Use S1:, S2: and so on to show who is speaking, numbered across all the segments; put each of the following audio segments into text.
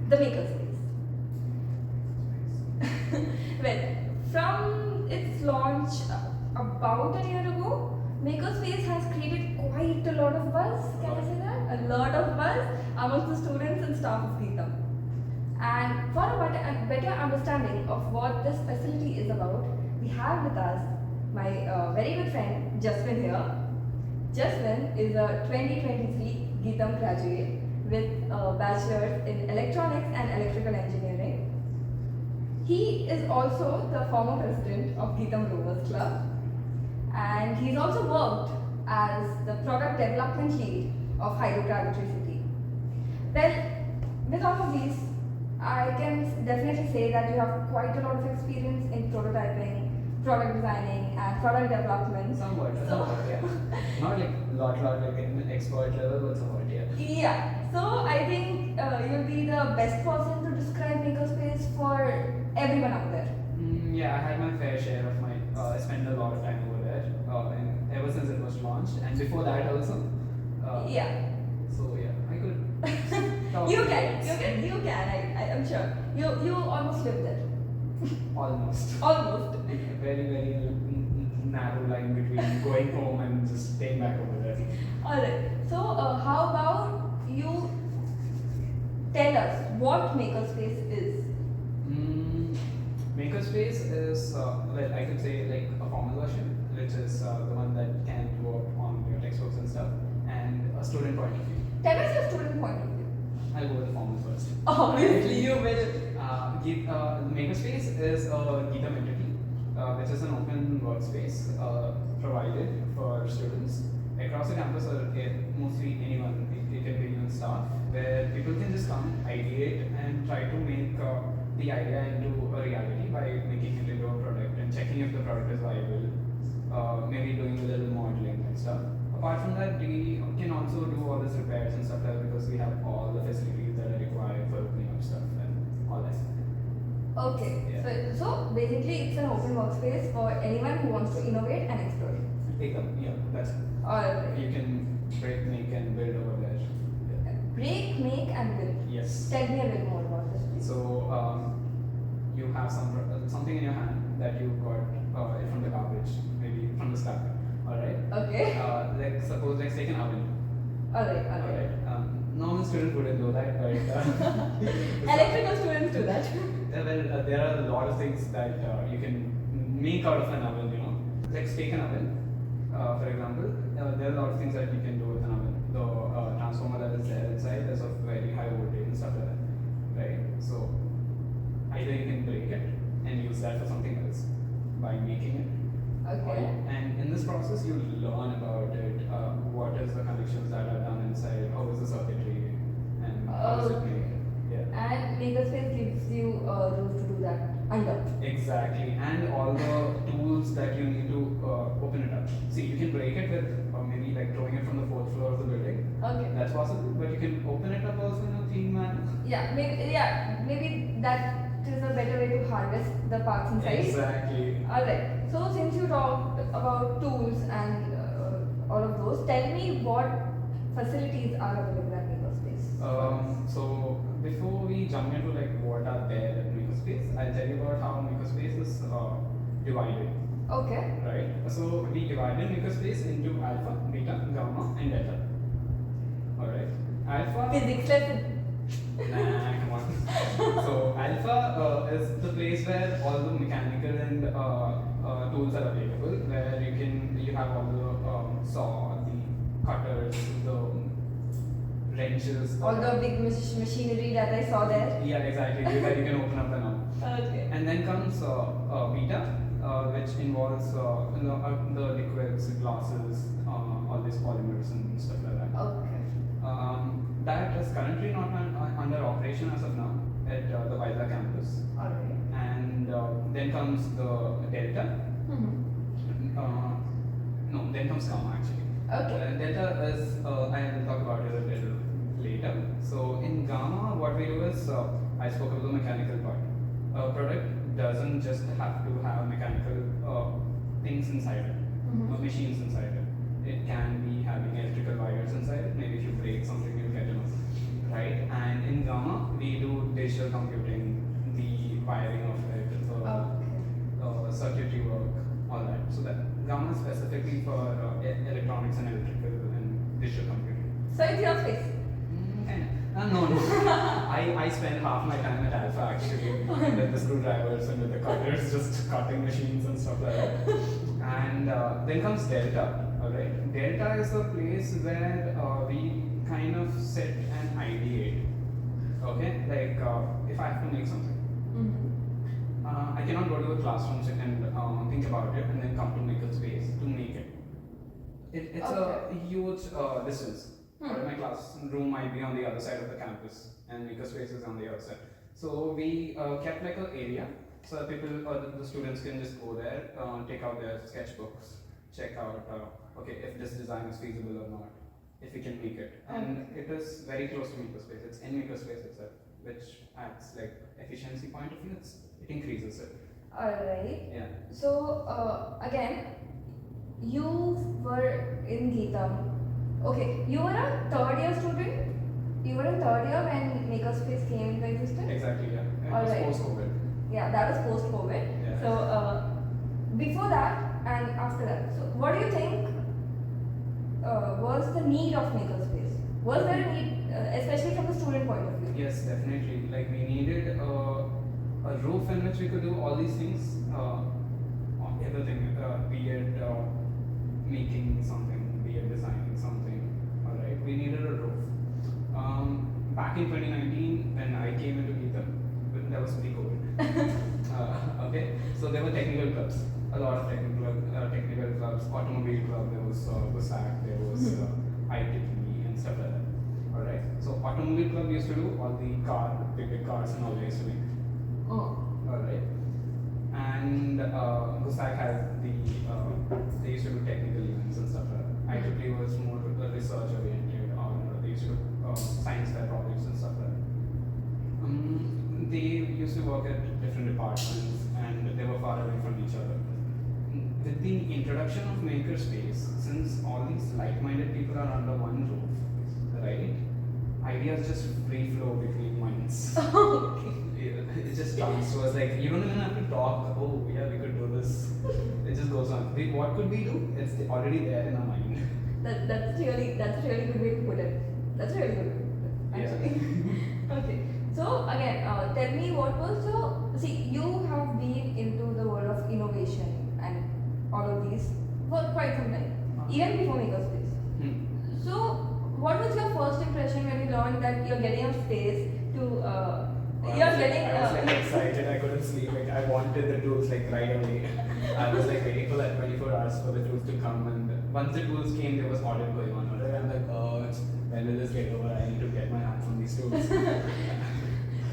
S1: the Makerspace. Well, from its launch about a year ago, Makerspace has created quite a lot of buzz. Can I say that? A lot of buzz amongst the students and staff of GITAM. And for a better understanding of what this facility is about, we have with us my very good friend Jeswin here. Jeswin is a 2023 GITAM graduate with a bachelor's in electronics and electrical engineering. He is also the former president of GITAM Rovers Club, and he's also worked as the product development lead of Hydrogravitricity. Well, with all of these, I can definitely say that you have quite a lot of experience in prototyping, product designing, and product development.
S2: Somewhat, yeah. Not like lot like an expert level, but somewhat, yeah.
S1: Yeah. So I think you'll be the best person to describe Makerspace for everyone out there.
S2: Yeah, I had my fair share of I spent a lot of time over there, and ever since it was launched, and before that also.
S1: Yeah.
S2: So yeah, I could.
S1: You can. I'm sure. You almost live there.
S2: Almost.
S1: Almost.
S2: Very, very narrow line between going home and just staying back over there.
S1: Alright. So how about you tell us what Makerspace is?
S2: Makerspace is, well, I could say like a formal version, which is the one that can work on your textbooks and stuff, and a student point of view.
S1: Tell us your student point of view.
S2: I'll go with the formal first.
S1: Obviously, you will.
S2: Makerspace is a GITAM entity, which is an open workspace provided for students across the campus, or mostly anyone. It can be even staff, where people can just come, ideate, and try to make the idea into a reality by making it into a product and checking if the product is viable, maybe doing a little modeling and stuff. Apart from that, we can also do all this repairs and stuff like that, because we have all the facilities that are required for opening up stuff and all that.
S1: Okay.
S2: Yeah.
S1: So basically, it's an open workspace for anyone who wants to innovate and explore.
S2: That's
S1: Alright.
S2: you can break, make, and build over there. Yeah.
S1: Break, make, and build.
S2: Yes.
S1: Tell me a bit more about this, please.
S2: So you have something in your hand that you got from the garbage, maybe from the scrap. All right.
S1: Okay.
S2: Like suppose let's take an oven.
S1: Alright.
S2: Normal students wouldn't do that, but
S1: Electrical students do that.
S2: well, there are a lot of things that you can make out of an oven. Let's take an oven. For example, there are a lot of things that you can do with an oven. The transformer that is there inside is of very high voltage and stuff like that, right? So either you can break it and use that for something else by making it.
S1: Okay.
S2: And in this process, you learn about it. What is the connections that are done inside? How is the circuitry? And how is it made? Yeah.
S1: And Makerspace gives you room to do that under.
S2: Exactly. And all the tools that you need to open it up. See, you can break it with maybe like throwing it from the 4th floor of the building.
S1: Okay.
S2: That's possible. But you can open it up also in a clean manner.
S1: Yeah. Maybe that is a better way to harvest the parts inside.
S2: Exactly.
S1: Alright. So since you talked about tools and all of those, tell me what facilities are available at Makerspace.
S2: So before we jump into like what are there at Makerspace, I'll tell you about how Makerspace is divided.
S1: Okay.
S2: Right. So we divided Makerspace into alpha, beta, gamma, and delta. All right. Alpha.
S1: Physics lesson.
S2: Nah, come on. So alpha is the place where all the mechanical and tools are available, where you have all the saw, the cutters, the wrenches,
S1: All the big machinery that I saw there.
S2: Yeah, exactly. Where you can open up the knob.
S1: Okay.
S2: And then comes beta, which involves the liquids, glasses, all these polymers and stuff like that.
S1: Okay.
S2: That is currently not under operation as of now at the Vizag campus.
S1: Alright.
S2: And then comes the delta. No, then comes gamma actually.
S1: Okay.
S2: Delta is, I will talk about it a little later. So in gamma, what we do is, I spoke about the mechanical part. A product doesn't just have to have mechanical things inside it, machines inside it. It can be having electrical wires inside it. Maybe if you break something, you'll get it, right? And in gamma, we do digital computing, the wiring of it, circuitry work, all that. So that GAMA is specifically for electronics and electrical and digital computing.
S1: So it's your space.
S2: No. I spend half my time at Alpha actually with the screwdrivers and with the cutters, just cutting machines and stuff like that. And then comes Delta. Alright, Delta is the place where we kind of sit and ideate. Okay, like if I have to make something, I cannot go to a classroom and think about it and then come to Makerspace to make it. It's a huge distance. My classroom might be on the other side of the campus and Makerspace is on the other side. So we kept like an area so that people, the students can just go there, take out their sketchbooks, check out okay, if this design is feasible or not, if we can make it. And it is very close to Makerspace. It's in Makerspace itself, which adds like efficiency point of view. It increases it.
S1: Alright.
S2: Yeah.
S1: So again, you were in GITAM. Okay, you were a third year student. You were in third year when Makerspace came into existence.
S2: Exactly. Yeah. It
S1: Alright.
S2: was post-COVID.
S1: Yeah, that was post-COVID.
S2: Yeah.
S1: So before that and after that, so what do you think was the need of Makerspace? Was there a need, especially from the student point of view?
S2: Yes, definitely. Like we needed a roof in which we could do all these things, everything, be it making something, be it designing something. All right, we needed a roof. Back in 2019, when I came into GITAM, that was pre-COVID. Okay, so there were technical clubs, a lot of technical clubs, automobile club, there was GUSAC, there was IEEE and stuff like that. Alright, so automobile club used to do all the big cars and all they used to make. Alright, and GUSAC had they used to do technical events and stuff like that. IEEE was more research oriented, or they used to do science fair projects and stuff like that. They used to work at different departments and they were far away from each other. With the introduction of Makerspace, since all these like-minded people are under one roof, right? Ideas just free flow between minds. It just comes to us like you don't even have to talk. Oh yeah, we could do this. It just goes on. What could we do? It's already there in our mind.
S1: That's really good way to put it. That's really good. Actually. Okay. So again, tell me what was you have been into the world of innovation and all of these for quite some time, even before Makerspace. So what was your first impression when you learned that you're getting a space to
S2: I was like excited, I couldn't sleep, like I wanted the tools like right away. I was like waiting for that 24 hours for the tools to come, and once the tools came there was audit going on. Right? I'm like, oh, when will this get over? I need to get my hands on these tools.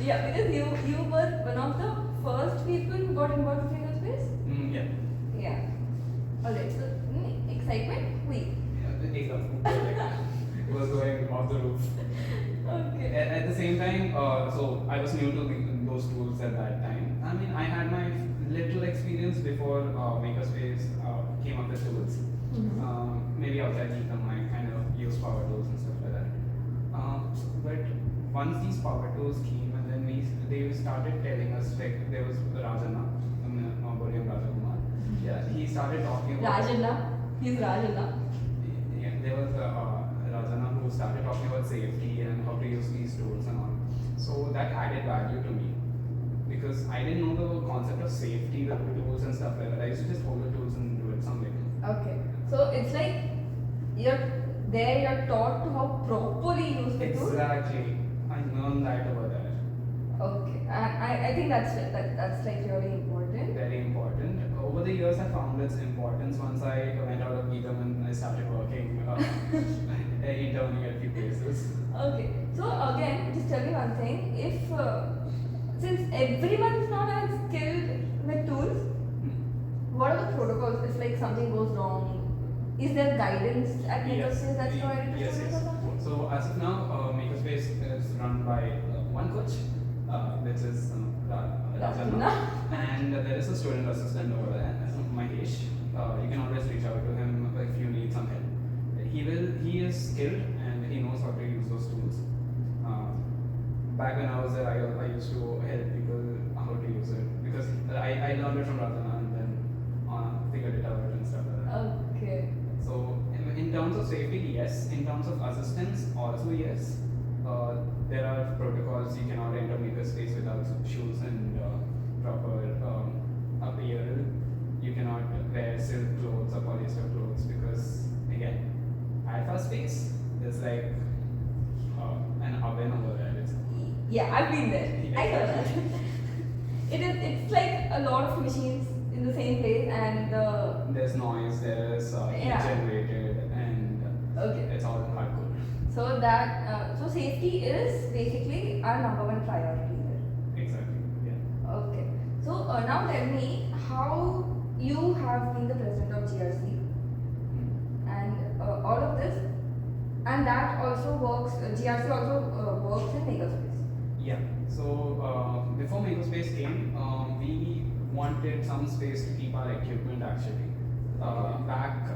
S1: Yeah, because you were one of the first people who got involved with Makerspace?
S2: Yeah.
S1: Yeah. Alright, so excitement? Wait.
S2: Yeah, it was going off the roof.
S1: Okay.
S2: At the same time, so I was new to those tools at that time. I mean, I had my little experience before Makerspace came up with tools. Maybe outside GITAM, I kind of used power tools and stuff like that. But once these power tools came, and then they started telling us, like there was Rajana, Rajakumar. Yeah, he started talking about
S1: Rajana. He's Rajana.
S2: Yeah, there was Rajana who started talking about safety and how to use these tools and all. So that added value to me because I didn't know the concept of safety with the tools and stuff like that. I used to just hold the tools and do it something.
S1: Okay. So it's like you're taught to how properly use the tool.
S2: Exactly. I learned that over there.
S1: Okay. I think that's like really important.
S2: Very important. Over the years, I found its importance once I went out of GITAM and I started working interning at a few places.
S1: Okay. So again, just tell me one thing. If since everyone is not as skilled with tools, what are the protocols if like something goes wrong? Is there guidance at Makerspace that's provided to students or something?
S2: So as of now, Makerspace is run by one coach, which is Rajana, and there is a student assistant over there, Mahesh. You can always reach out to him if you need some help. He is skilled and he knows how to use those tools. back when I was there, I used to help people how to use it because I learned it from Ratana and then figured it out and stuff like that.
S1: Okay.
S2: So in terms of safety, yes. In terms of assistance, also yes. There are protocols. You cannot enter Makerspace without shoes and proper apparel. You cannot wear silk clothes or polyester clothes because again, alpha space is like an oven over there.
S1: Yeah, I've been there.
S2: Yeah.
S1: I know that. It's like a lot of machines in the same place and
S2: there's noise, there's heat
S1: Yeah.
S2: generated, and
S1: Okay.
S2: it's all hardcore.
S1: So that so safety is basically our number one priority there.
S2: Exactly. Yeah.
S1: Okay. So now tell me how you have been the president of GRC and all of this, and that also works. GRC also works in Makerspace.
S2: Yeah. So before Makerspace came, we wanted some space to keep our equipment actually. Back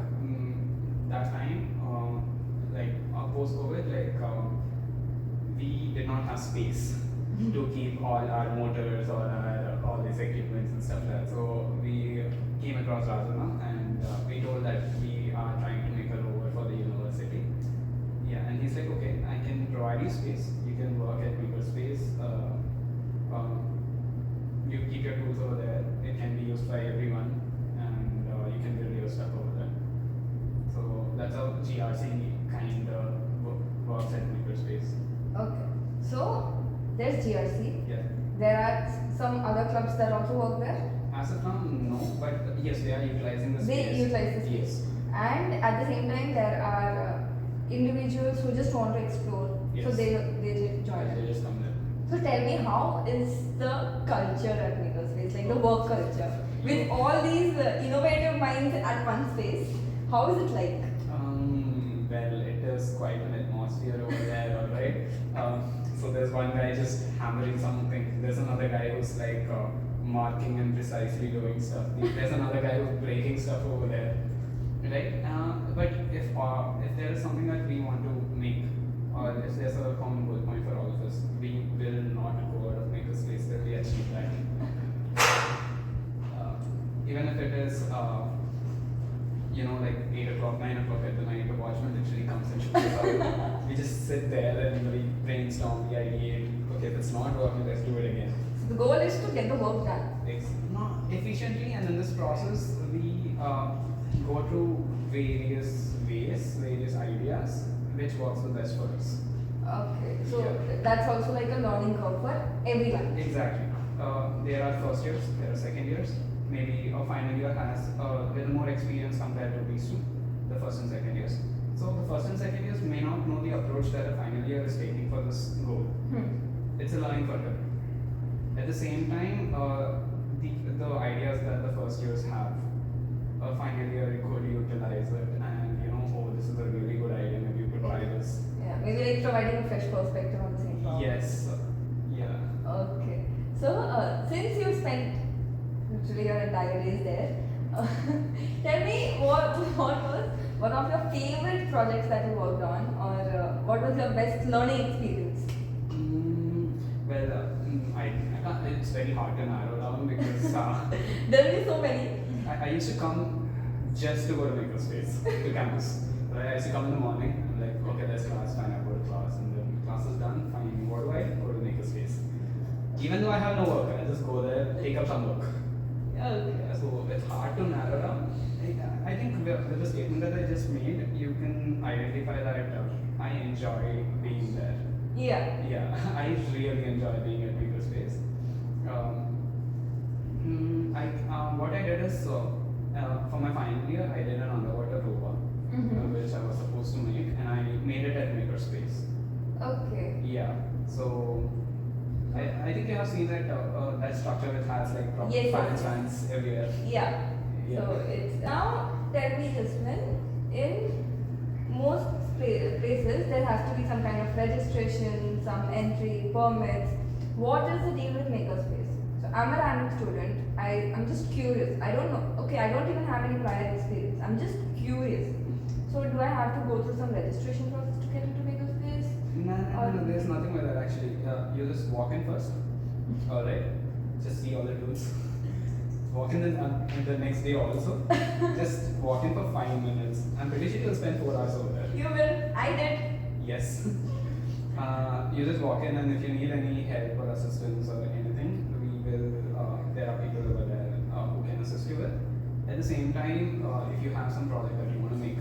S2: that time, like post-COVID, like we did not have space to keep all our motors or all these equipments and stuff like that. So we came across Razana and we told that we are trying to make a rover for the university. Yeah, and he's like, okay, I can provide you space. You can work at Makerspace. You keep your tools over there. It can be used by everyone, and you can build your stuff over there. So that's how GRC kind of works at Makerspace.
S1: Okay. So there's GRC.
S2: Yeah.
S1: There are some other clubs that also work there.
S2: As of now, no, but yes, they are utilizing the space.
S1: They utilize the space.
S2: Yes.
S1: And at the same time, there are individuals who just want to explore. So
S2: Yes.
S1: they join.
S2: They just come there.
S1: So tell me, how is the culture at Makerspace, like the work culture, with all these innovative minds at one space? How is it like?
S2: Well, it is quite an atmosphere over there, alright. So there's one guy just hammering something. There's another guy who's like marking and precisely doing stuff. There's another guy who's breaking stuff over there, right? But if there is something that we want to make, or if there's a common goal point for all of us, we will not go out of Makerspace till we achieve that. Even if it is, like 8 o'clock, 9 o'clock at the night, the watchman literally comes and shoots us out. We just sit there and we brainstorm, we ideate. Okay, if it's not working, let's do it again.
S1: So the goal is to get the work done.
S2: Efficiently, and in this process, we go through various ways, various ideas, which works the best for us.
S1: Okay, so
S2: Yeah.
S1: that's also like a learning curve for everyone.
S2: Exactly. There are first years, there are second years. Maybe a final year has a little more experience compared to these two, the first and second years. So the first and second years may not know the approach that a final year is taking for this goal. It's a learning curve. At the same time, the ideas that the first years have, a final year could utilize it, and oh, this is a really good idea. Maybe you could try this.
S1: Yeah, maybe like providing a fresh perspective on the same problem.
S2: Yes. Yeah.
S1: Okay. So since you spent literally your entire days there, tell me what was one of your favorite projects that you worked on, or what was your best learning experience?
S2: Well, it's very hard to narrow down because
S1: There will be so many.
S2: I used to come just to go to Makerspace, to campus. Right? I used to come in the morning, I'm like, okay, there's class, fine, I go to class, and then class is done, fine, what do I go to Makerspace? Even though I have no work, I just go there, take up some work.
S1: Okay.
S2: So it's hard to narrow down. I think with the statement that I just made, you can identify that I enjoy being there.
S1: Yeah.
S2: Yeah, I really enjoy being at Makerspace. What I did is, for my final year, I did an underwater rover, which I was supposed to make, and I made it at Makerspace.
S1: Okay.
S2: Yeah, so I think you have seen that that structure which has like proper
S1: Yes.
S2: fans everywhere.
S1: Yeah.
S2: Yeah.
S1: So it's now tell me, Jeswin, in most places there has to be some kind of registration, some entry, permits. What is the deal with Makerspace? So I'm a random student. I'm just curious. I don't know. Okay, I don't even have any prior experience. I'm just curious. So do I have to go through some registration process to get into Makerspace?
S2: No, there's nothing like that actually. You just walk in first, alright? Just see all the dudes. Walk in the next day also. Just walk in for 5 minutes. I'm pretty sure you'll spend 4 hours over there.
S1: You will. I did.
S2: Yes. You just walk in, and if you need any help or assistance or anything, there are people over there who can assist you with. At the same time, if you have some project that you want to make,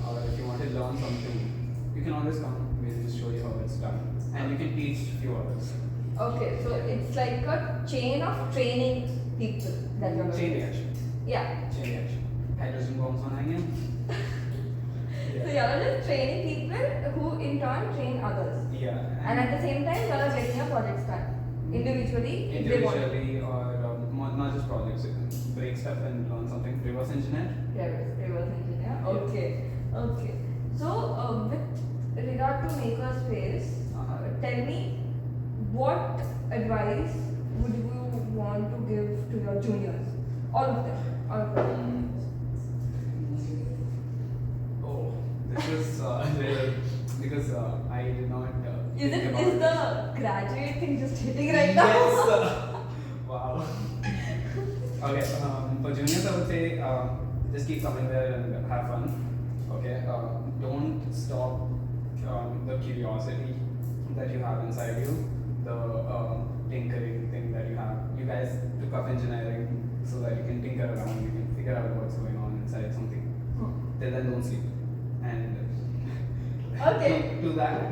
S2: or if you want to learn something, you can always come. We'll just show you how it's done, and you can teach a few others.
S1: Okay, so it's like a chain of training people that you're
S2: Chain reaction.
S1: Yeah.
S2: Chain reaction. Hydrogen bombs बनाएंगे हम.
S1: So you're just training people who in turn train others.
S2: Yeah.
S1: And at the same time, you're getting your projects done individually. if they want.
S2: Individually or not just projects. You can break stuff and learn something. Reverse engineer.
S1: Reverse engineer.
S2: Yeah.
S1: Okay. So with regard to Makerspace, tell me what advice would you want to give to your juniors? All of them.
S2: Oh, this is really because I did not.
S1: Is
S2: think about this.
S1: the graduate thing just hitting right now?
S2: Yes. Wow. Okay. For juniors, I would say just keep coming there and have fun. Okay. Don't stop the curiosity that you have inside you. The tinkering thing that you have. You guys took up engineering so that you can tinker around. You can figure out what's going on inside something. Till then, don't sleep. And
S1: Okay.
S2: to do that,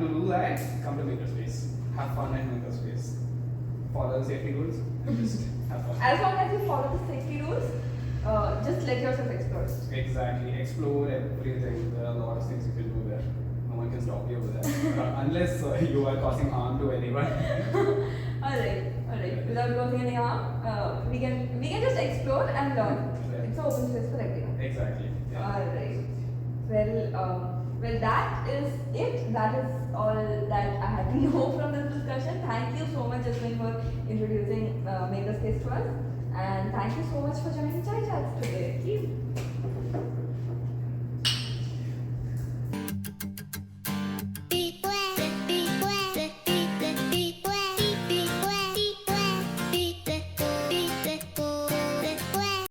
S2: come to Makerspace. Have fun at Makerspace. Follow the safety rules. Just have fun.
S1: As long as you follow the safety rules, just let yourself explore.
S2: Exactly. Explore everything. There are a lot of things you can do there. No one can stop you over there. Unless you are causing harm to anyone.
S1: Alright. Without causing any harm, we can just explore and learn.
S2: Yeah.
S1: It's an open space for everyone.
S2: Exactly. Yeah.
S1: Alright. Well, that is it. That is all that I had to know from this discussion. Thank you so much, Jeswin, for introducing Makerspace to us. And thank you so much for joining Chai Chats today.